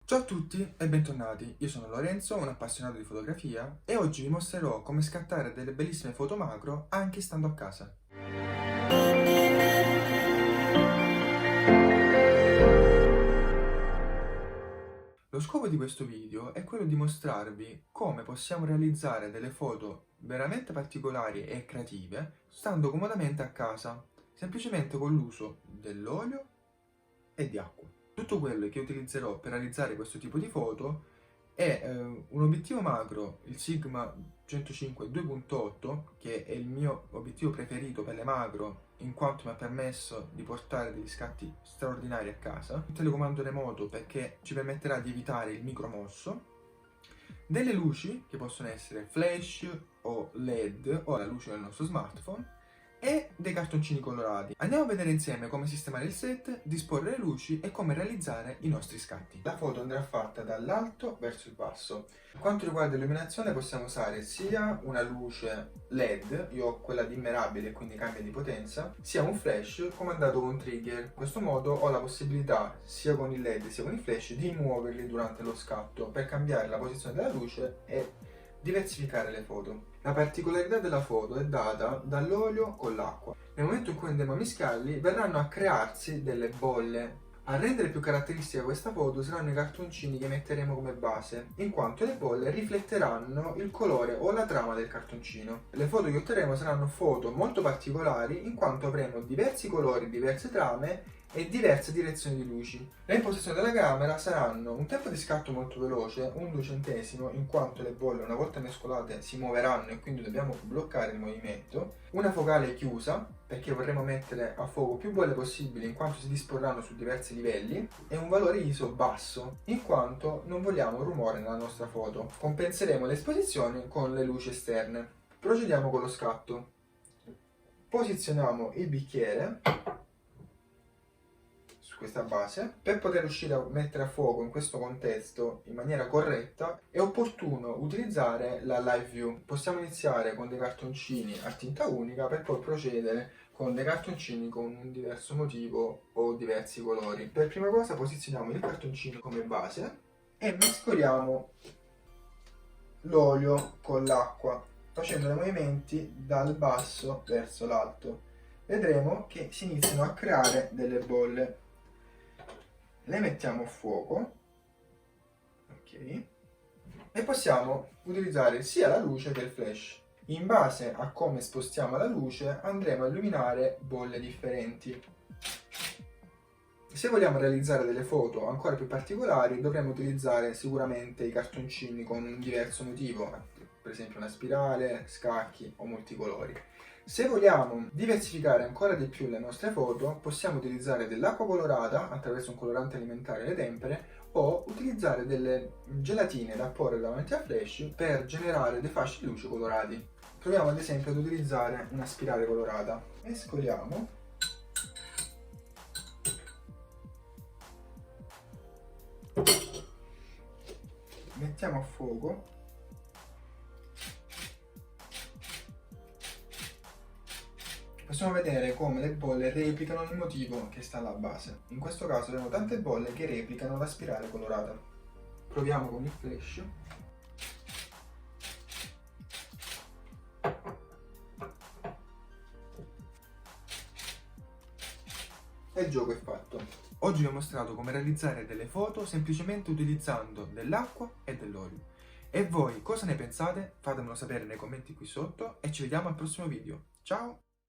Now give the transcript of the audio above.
Ciao a tutti e bentornati, io sono Lorenzo, un appassionato di fotografia e oggi vi mostrerò come scattare delle bellissime foto macro anche stando a casa. Lo scopo di questo video è quello di mostrarvi come possiamo realizzare delle foto veramente particolari e creative stando comodamente a casa, semplicemente con l'uso dell'olio e di acqua. Tutto quello che utilizzerò per realizzare questo tipo di foto è un obiettivo macro, il Sigma 105 2.8, che è il mio obiettivo preferito per le macro in quanto mi ha permesso di portare degli scatti straordinari a casa, un telecomando remoto perché ci permetterà di evitare il micromosso, delle luci che possono essere flash o LED o la luce del nostro smartphone e dei cartoncini colorati. Andiamo a vedere insieme come sistemare il set, disporre le luci e come realizzare i nostri scatti. La foto andrà fatta dall'alto verso il basso. Per quanto riguarda l'illuminazione possiamo usare sia una luce LED, io ho quella dimmerabile quindi cambia di potenza, sia un flash comandato con un trigger. In questo modo ho la possibilità sia con il LED sia con il flash di muoverli durante lo scatto per cambiare la posizione della luce e diversificare le foto. La particolarità della foto è data dall'olio con l'acqua. Nel momento in cui andiamo a mischiarli, verranno a crearsi delle bolle. A rendere più caratteristica questa foto saranno i cartoncini che metteremo come base, in quanto le bolle rifletteranno il colore o la trama del cartoncino. Le foto che otterremo saranno foto molto particolari, in quanto avremo diversi colori, diverse trame e diverse direzioni di luci. Le impostazioni della camera saranno un tempo di scatto molto veloce, un 2 centesimo, in quanto le bolle una volta mescolate si muoveranno e quindi dobbiamo bloccare il movimento, una focale chiusa perché vorremmo mettere a fuoco più bolle possibili in quanto si disporranno su diversi livelli, e un valore ISO basso in quanto non vogliamo rumore nella nostra foto. Compenseremo l'esposizione con le luci esterne. Procediamo con lo scatto. Posizioniamo il bicchiere questa base. Per poter riuscire a mettere a fuoco in questo contesto in maniera corretta è opportuno utilizzare la live view. Possiamo iniziare con dei cartoncini a tinta unica per poi procedere con dei cartoncini con un diverso motivo o diversi colori. Per prima cosa posizioniamo il cartoncino come base e mescoliamo l'olio con l'acqua facendo dei movimenti dal basso verso l'alto. Vedremo che si iniziano a creare delle bolle. Le mettiamo a fuoco, ok, e possiamo utilizzare sia la luce che il flash. In base a come spostiamo la luce andremo a illuminare bolle differenti. Se vogliamo realizzare delle foto ancora più particolari dovremo utilizzare sicuramente i cartoncini con un diverso motivo, per esempio una spirale, scacchi o multicolori. Se vogliamo diversificare ancora di più le nostre foto, possiamo utilizzare dell'acqua colorata attraverso un colorante alimentare alle tempere o utilizzare delle gelatine da porre davanti al flash per generare dei fasci di luce colorati. Proviamo ad esempio ad utilizzare una spirale colorata. Mescoliamo. Mettiamo a fuoco. Possiamo vedere come le bolle replicano il motivo che sta alla base. In questo caso abbiamo tante bolle che replicano la spirale colorata. Proviamo con il flash. E il gioco è fatto. Oggi vi ho mostrato come realizzare delle foto semplicemente utilizzando dell'acqua e dell'olio. E voi cosa ne pensate? Fatemelo sapere nei commenti qui sotto e ci vediamo al prossimo video. Ciao!